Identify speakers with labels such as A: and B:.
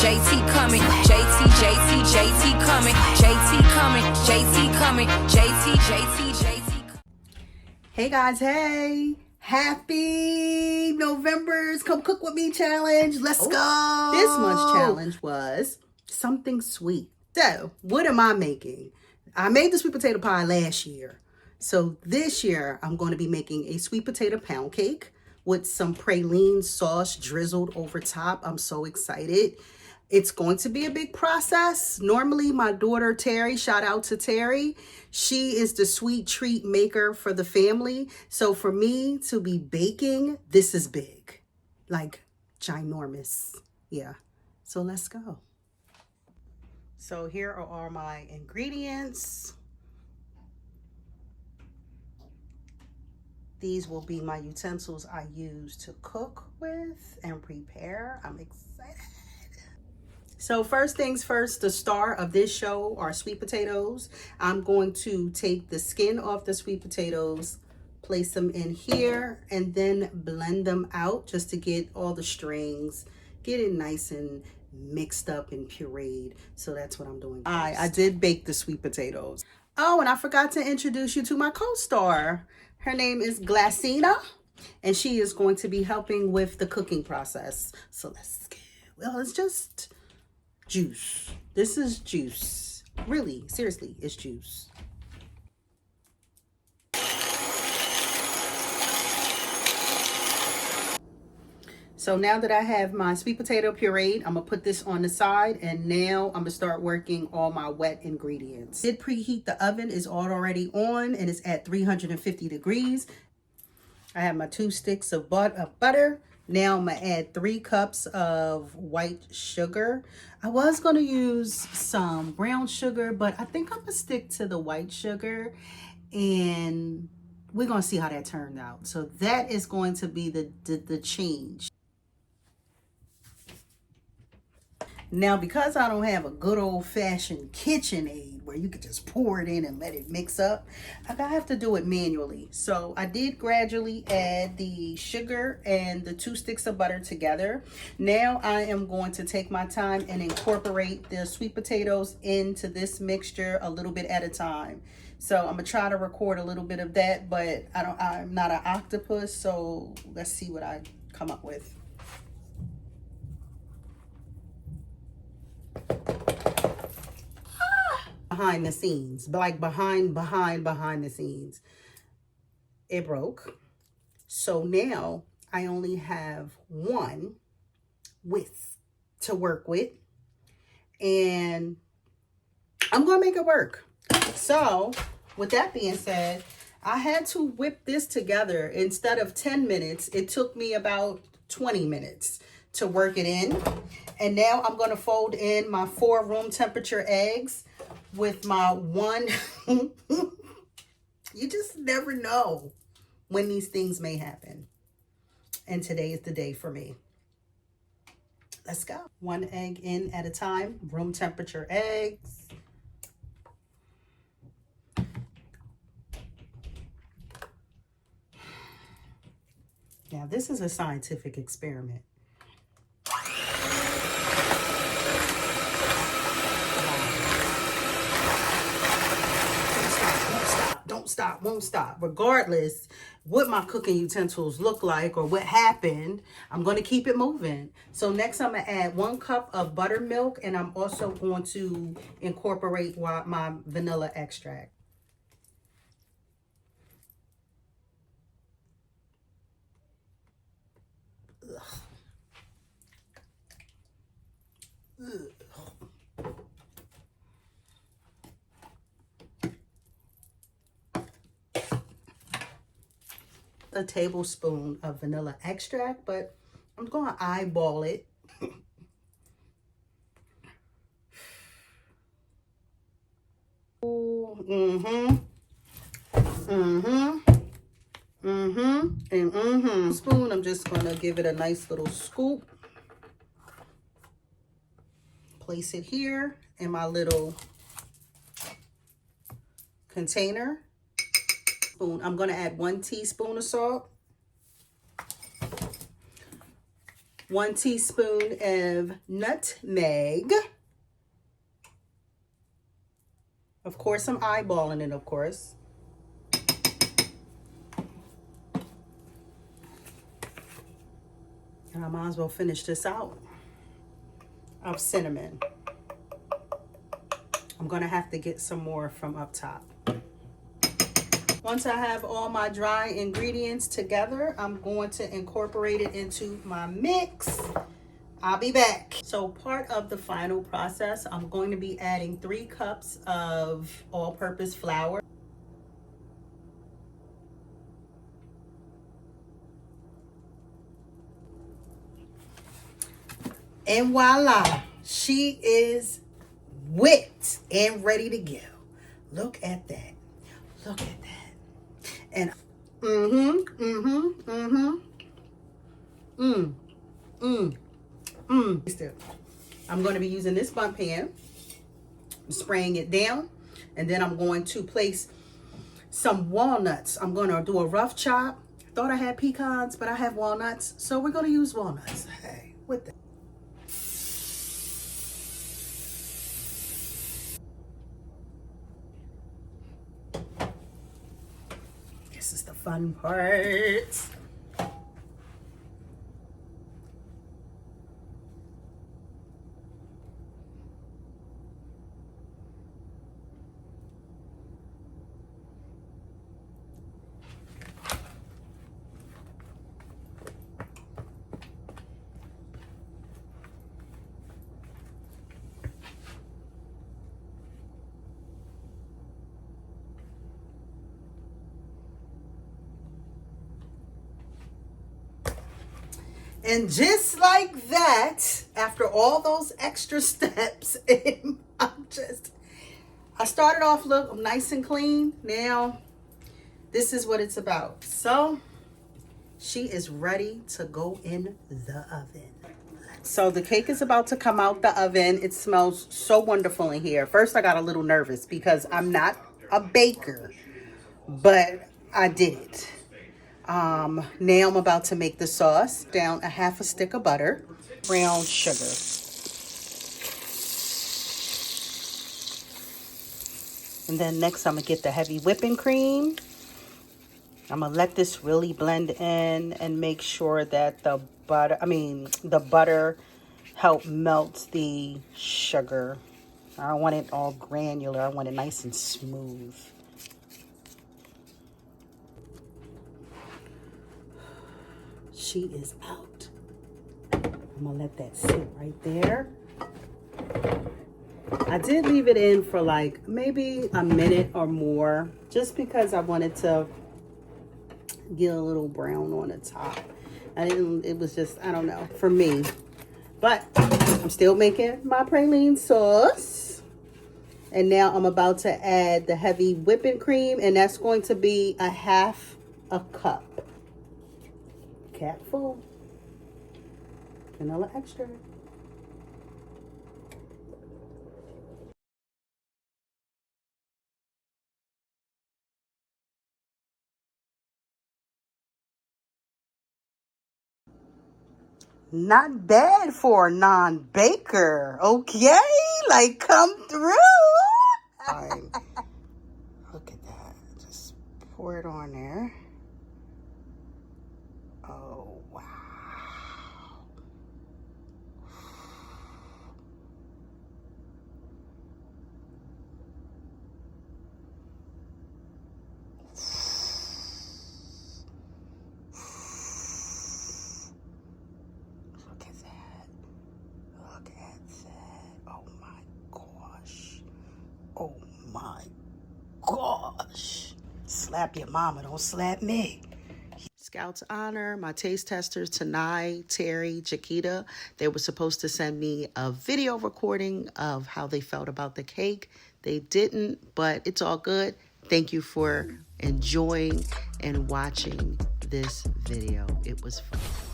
A: JT coming, JT coming, JT coming, JT coming, JT.
B: Hey guys, hey. Happy November's Come Cook With Me challenge. Let's go. This month's challenge was something sweet. So, what am I making? I made the sweet potato pie last year. So this year, I'm going to be making a sweet potato pound cake with some praline sauce drizzled over top. I'm so excited. It's going to be a big process. Normally, my daughter, Terry, shout out to Terry, she is the sweet treat maker for the family. So for me to be baking, this is big, like ginormous. Yeah, so let's go. So here are all my ingredients. These will be my utensils I use to cook with and prepare. I'm excited. So first things first, the star of this show are sweet potatoes. I'm going to take the skin off the sweet potatoes, place them in here, and then blend them out just to get all the strings, get it nice and mixed up and pureed. So that's what I'm doing. I did bake the sweet potatoes. Oh, and I forgot to introduce you to my co-star. Her name is Glacina, and she is going to be helping with the cooking process. So it's just juice. This is juice. Really, seriously, it's juice. So now that I have my sweet potato pureed, I'm gonna put this on the side, and now I'm gonna start working all my wet ingredients. Did preheat the oven, is already on, and it's at 350 degrees. I have my 2 sticks of butter. Now I'm gonna add 3 cups of white sugar. I was gonna use some brown sugar, but I think I'm gonna stick to the white sugar, and we're gonna see how that turned out. So that is going to be the change. Now, because I don't have a good old-fashioned KitchenAid where you could just pour it in and let it mix up, I have to do it manually. So I did gradually add the sugar and the 2 sticks of butter together. Now I am going to take my time and incorporate the sweet potatoes into this mixture a little bit at a time. So I'm gonna try to record a little bit of that, but I'm not an octopus, so let's see what I come up with. Behind the scenes, like behind the scenes, it broke. So now I only have one width to work with, and I'm gonna make it work. So with that being said, I had to whip this together. Instead of 10 minutes, it took me about 20 minutes to work it in. And now I'm going to fold in my 4 room temperature eggs with my 1. You just never know when these things may happen. And today is the day for me. Let's go. 1 egg in at a time, room temperature eggs. Now, this is a scientific experiment. Won't stop. Regardless what my cooking utensils look like or what happened, I'm going to keep it moving. So next I'm going to add 1 cup of buttermilk, and I'm also going to incorporate my vanilla extract. Ugh. Ugh. A tablespoon of vanilla extract, but I'm going to eyeball it. Spoon, I'm just going to give it a nice little scoop. Place it here in my little container. I'm going to add 1 teaspoon of salt, 1 teaspoon of nutmeg. Of course, I'm eyeballing it, of course. And I might as well finish this out. Of cinnamon. I'm gonna have to get some more from up top. Once I have all my dry ingredients together, I'm going to incorporate it into my mix. I'll be back. So part of the final process, I'm going to be adding 3 cups of all-purpose flour. And voila, she is whipped and ready to go. Look at that. Look at that. And I'm going to be using this bun pan, spraying it down, and then I'm going to place some walnuts. I'm going to do a rough chop. Thought I had pecans, but I have walnuts, so we're going to use walnuts. Hey, with that. This is the fun part. And just like that, after all those extra steps, I started off look nice and clean. Now, this is what it's about. So, she is ready to go in the oven. So the cake is about to come out the oven. It smells so wonderful in here. First, I got a little nervous because I'm not a baker, but I did it. Now I'm about to make the sauce. Down a half a stick of butter, brown sugar. And then next I'm gonna get the heavy whipping cream. I'm gonna let this really blend in and make sure that the butter help melt the sugar. I don't want it all granular. I want it nice and smooth. She is out. I'm gonna let that sit right there. I did leave it in for like maybe a minute or more, just because I wanted to get a little brown on the top. It was just, I don't know, for me. But I'm still making my praline sauce. And now I'm about to add the heavy whipping cream, and that's going to be a half a cup. Cap full. Vanilla extract. Not bad for a non-baker. Okay, like come through. Look at that. Just pour it on there. Oh, wow. Look at that. Look at that. Oh my gosh. Oh my gosh. Slap your mama, don't slap me. Scouts honor my taste testers, Tanai, Terry, Chiquita. They were supposed to send me a video recording of how they felt about the cake. They didn't, but it's all good. Thank you for enjoying and watching this video. It was fun.